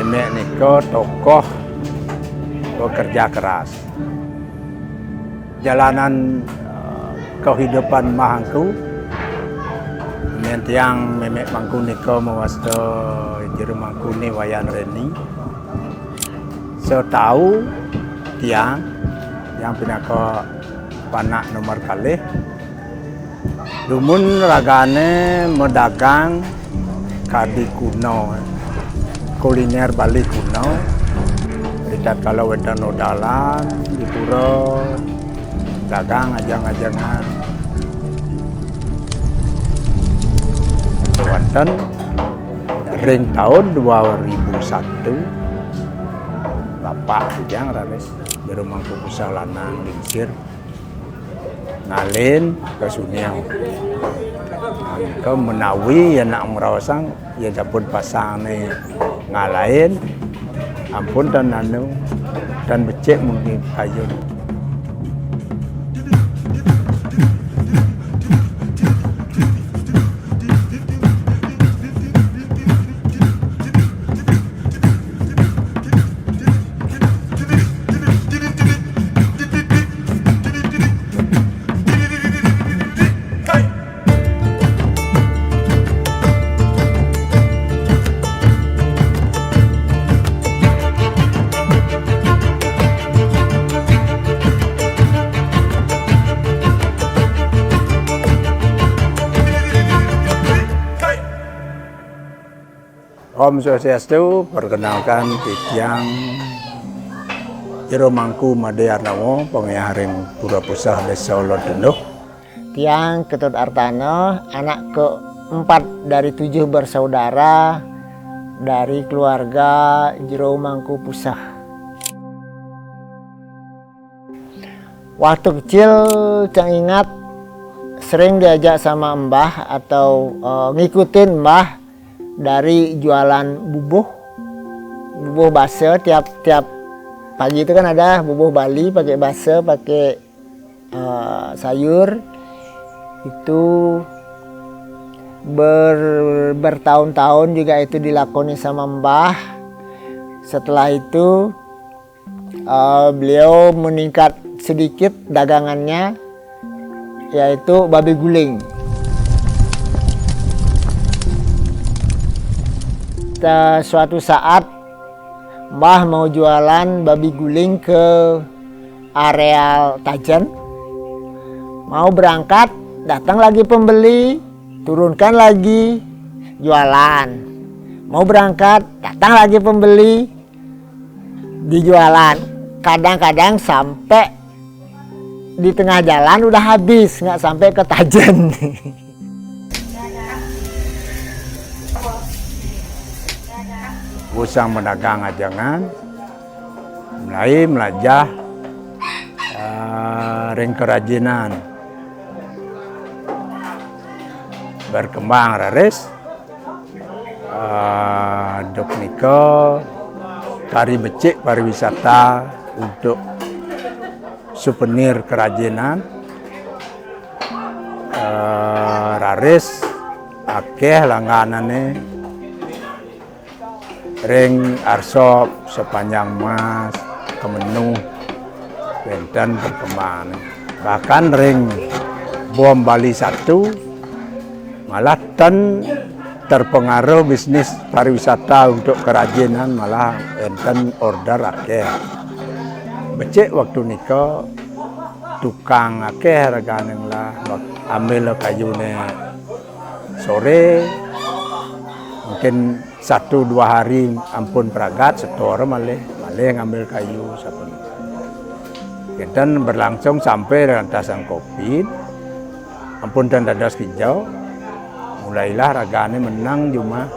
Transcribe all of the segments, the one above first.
Memek niko tokoh bekerja keras. Jalanan kehidupan mahangku yang tiang memek mangku niko mewasto jero mangku ni wayan reni. So tahu tiang yang pinako panak nomor kali. Dumun ragane medagang kadi kuno, kuliner Bali kuno. Ricat kalau wedan odalan di pura dagang ajang-ajangan. Wonten ring tahun 2001 bapak bujang rames di rumah Pusau Lanang Lingsir ngalin ke Suniau. Ke menawi ya nak merawasang ya dapur pasang ni ngalain ampun dan anu dan becek mungkin kayu. Om Swastiastu, perkenalkan Tiang Jero Mangku Madearnawo, pengayaring Pura Pusah Desa Lodondo. Tiang Ketut Artano, anak keempat dari 7 bersaudara dari keluarga Jero Mangku Pusah. Waktu kecil Cang ingat sering diajak sama mbah atau ngikutin mbah dari jualan bubuh base. Tiap pagi itu kan ada bubuh Bali pakai base, pakai sayur. Itu bertahun-tahun juga itu dilakoni sama mbah. Setelah itu beliau meningkat sedikit dagangannya, yaitu babi guling. Suatu saat mbah mau jualan babi guling ke areal Tajen, mau berangkat, datang lagi pembeli, turunkan lagi, jualan. Mau berangkat, datang lagi pembeli, dijualan. Kadang-kadang sampai di tengah jalan udah habis, nggak sampai ke Tajen. Usang medagang ajangan, mulai melajah ring kerajinan, berkembang raris, dok niko tari becik pariwisata untuk souvenir kerajinan, raris akeh langganane. Ring arsop sepanjang mas kemenu dan berkembang. Bahkan ring bom Bali 1 malah terpengaruh bisnis pariwisata untuk kerajinan, malah enten order akeh. Becik waktu niko tukang akeh regane lah ambil kayune sore mungkin 1-2 hari ampun peragat setor malih ngambil kayu saben. Dan berlangsung sampai rentasan Covid, ampun dan dadas hijau, mulailah ragane menang cuma.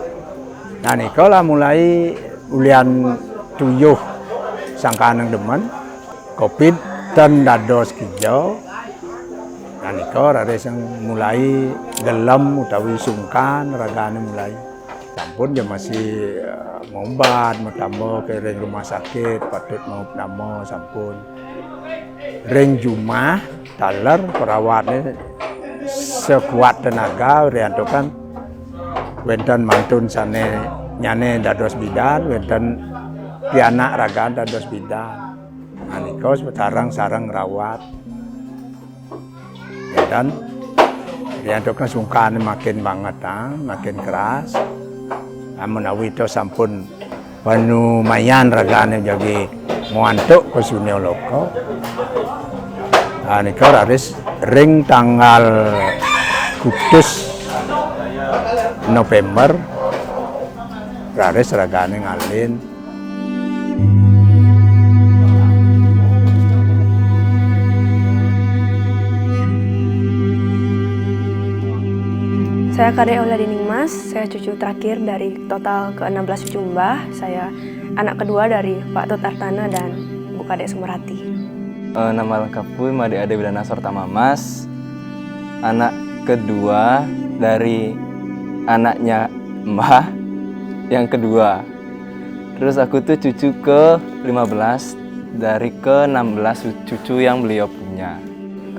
Nah niko lah mulai ulian 7 sangkaneng demen Covid dan dados hijau. Nah niko raris yang mulai gelem utawi sungkan ragane mulai. Sampun ya masih ngombat, mau ke ring rumah sakit, patut mau namo sampun. Ring Jumah, taler perawatnya sekuat tenaga, rianto kan wenten mantun sane nyane dados bidan, wonten pianak raga dados bidan. Nah niku sekarang sareng rawat. Dan ya dokter sungkan makin banget, makin keras. Menawi itu sampun panumayan ragane jadi muantuk ke Sunio Loko. Nah niku raris ring tanggal Kudus November raris ragane ngalin. Saya Kade Euladi Ningmas, saya cucu terakhir dari total ke-16 cucu mbah. Saya anak kedua dari Pak Tut Artana dan Bu Kade Sumerati. Nama lengkapku Made Ade Widana Sortama Mas, anak kedua dari anaknya mbah yang kedua. Terus aku tuh cucu ke-15 dari ke-16 cucu yang beliau punya.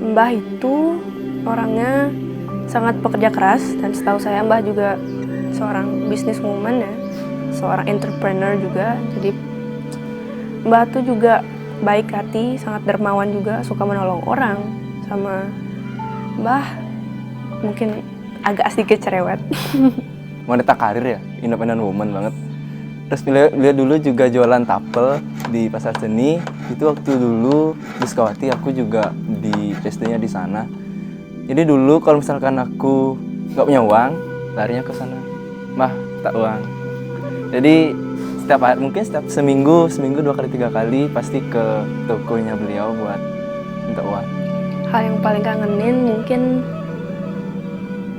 Mbah itu orangnya sangat pekerja keras, dan setahu saya Mbah juga seorang businesswoman ya, seorang entrepreneur juga. Jadi Mbah tuh juga baik hati, sangat dermawan juga, suka menolong orang. Sama Mbah mungkin agak sedikit cerewet. Wanita karir ya, independent woman banget. Terus beliau dulu juga jualan tapel di Pasar Seni. Itu waktu dulu di Sukawati, aku juga di SD-nya di sana. Jadi dulu kalau misalkan aku nggak punya uang, larinya ke sana. Mah, tak uang. Jadi mungkin setiap seminggu 2 kali 3 kali pasti ke tokonya beliau buat minta uang. Hal yang paling kangenin mungkin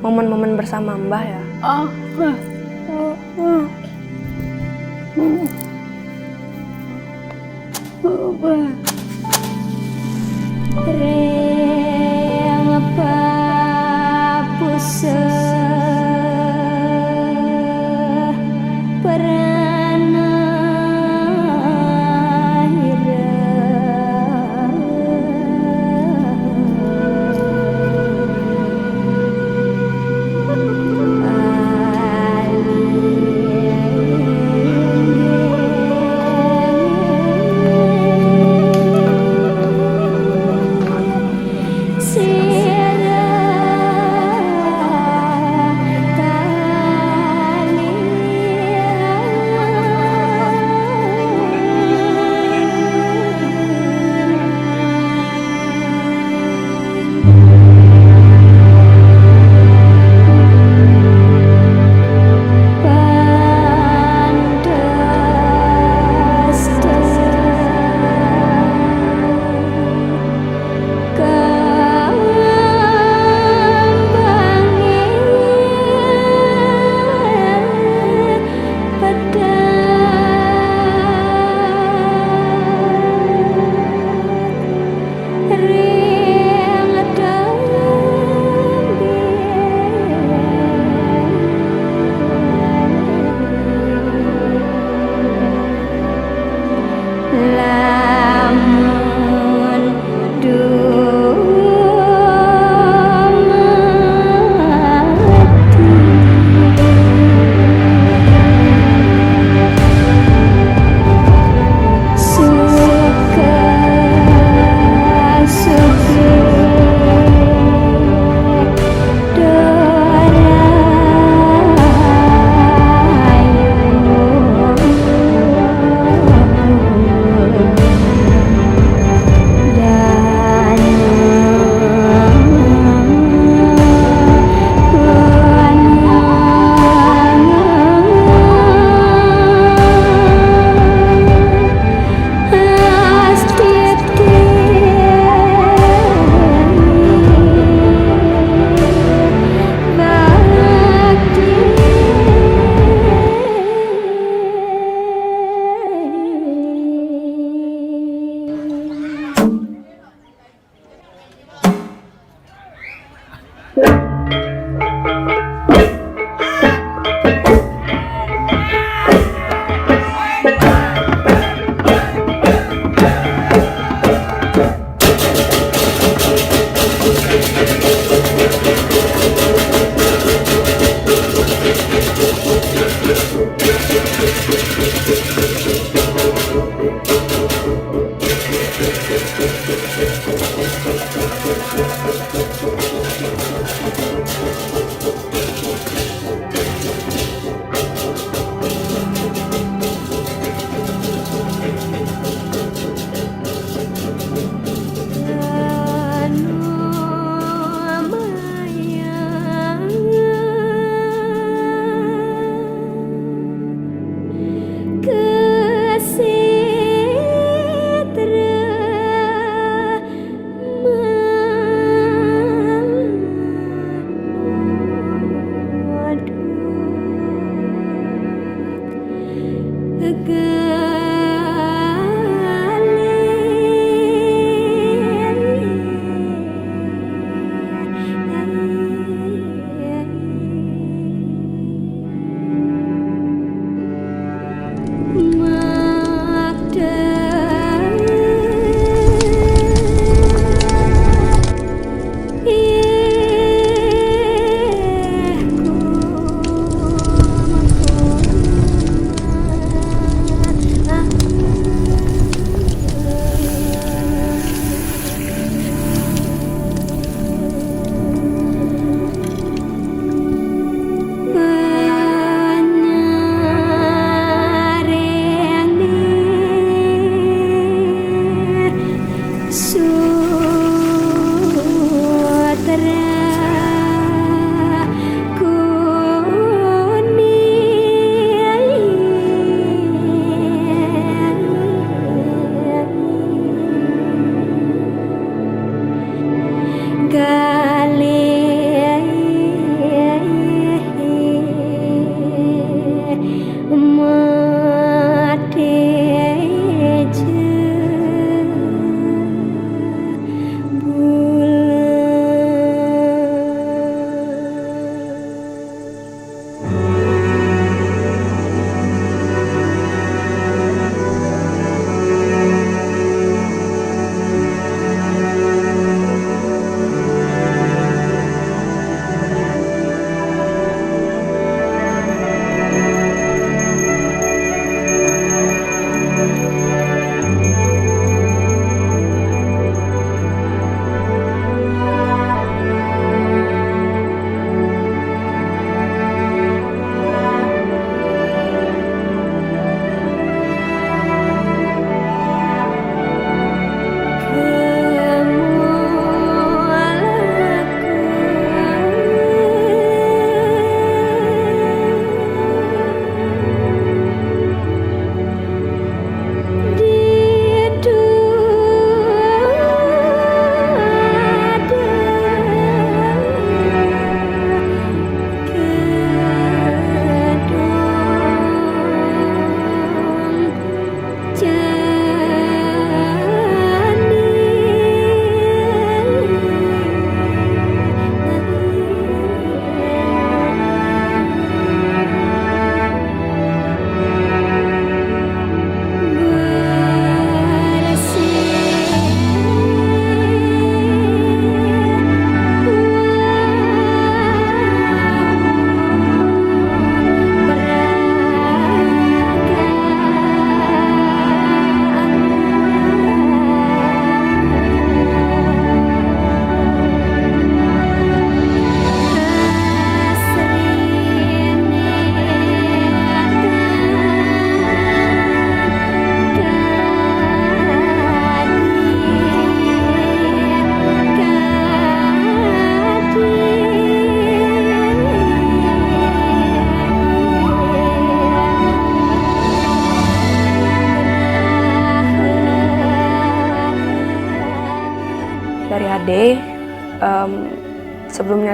momen-momen bersama Mbah ya.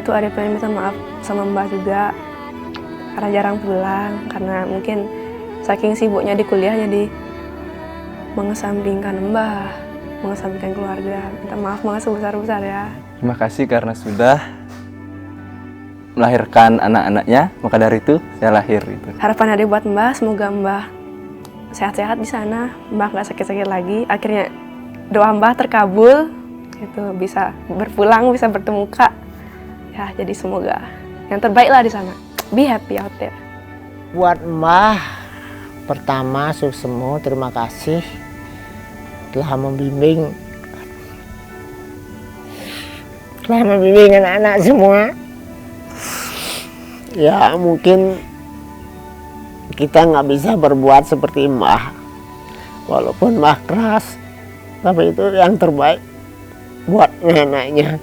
sebenarnya tuh Ade pengen minta maaf sama Mbah juga karena jarang pulang, karena mungkin saking sibuknya di kuliah jadi mengesampingkan Mbah, mengesampingkan keluarga. Minta maaf banget sebesar-besar ya. Terima kasih karena sudah melahirkan anak-anaknya, maka dari itu saya lahir itu. Harapan Ade buat Mbah, semoga Mbah sehat-sehat di sana, Mbah nggak sakit-sakit lagi. Akhirnya doa Mbah terkabul, itu bisa berpulang, bisa bertemu Kak. Ya, jadi semoga yang terbaik lah di sana. Be happy out there. Buat Mbah, pertama Suksemo terima kasih telah membimbing anak-anak semua. Ya mungkin kita nggak bisa berbuat seperti Mbah, walaupun Mbah keras, tapi itu yang terbaik buat anaknya.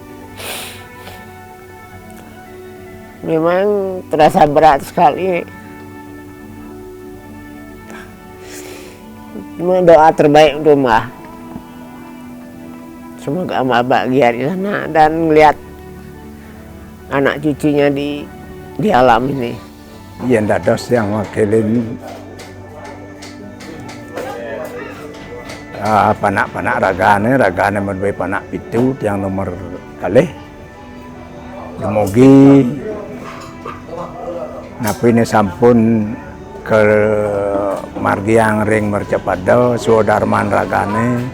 Memang terasa berat sekali. Cuma doa terbaik untuk Mbah. Semoga Mbah bahagia di sana dan melihat anak cucunya di alam ini. Yen dados yang wakilin panak-panak ragane menduwe panak pitu yang nomor kalih. Dumugi napi ini sampun ke margiang ring mercepada suodarman ragane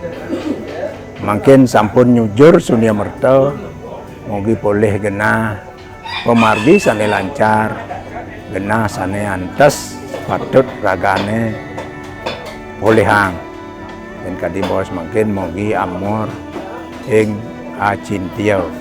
mungkin sampun nyujur sunia merta mugi boleh genah pemargi sane lancar genah sane antes patut ragane boleh hang dan kadi bos mungkin mugi amor ing acintio.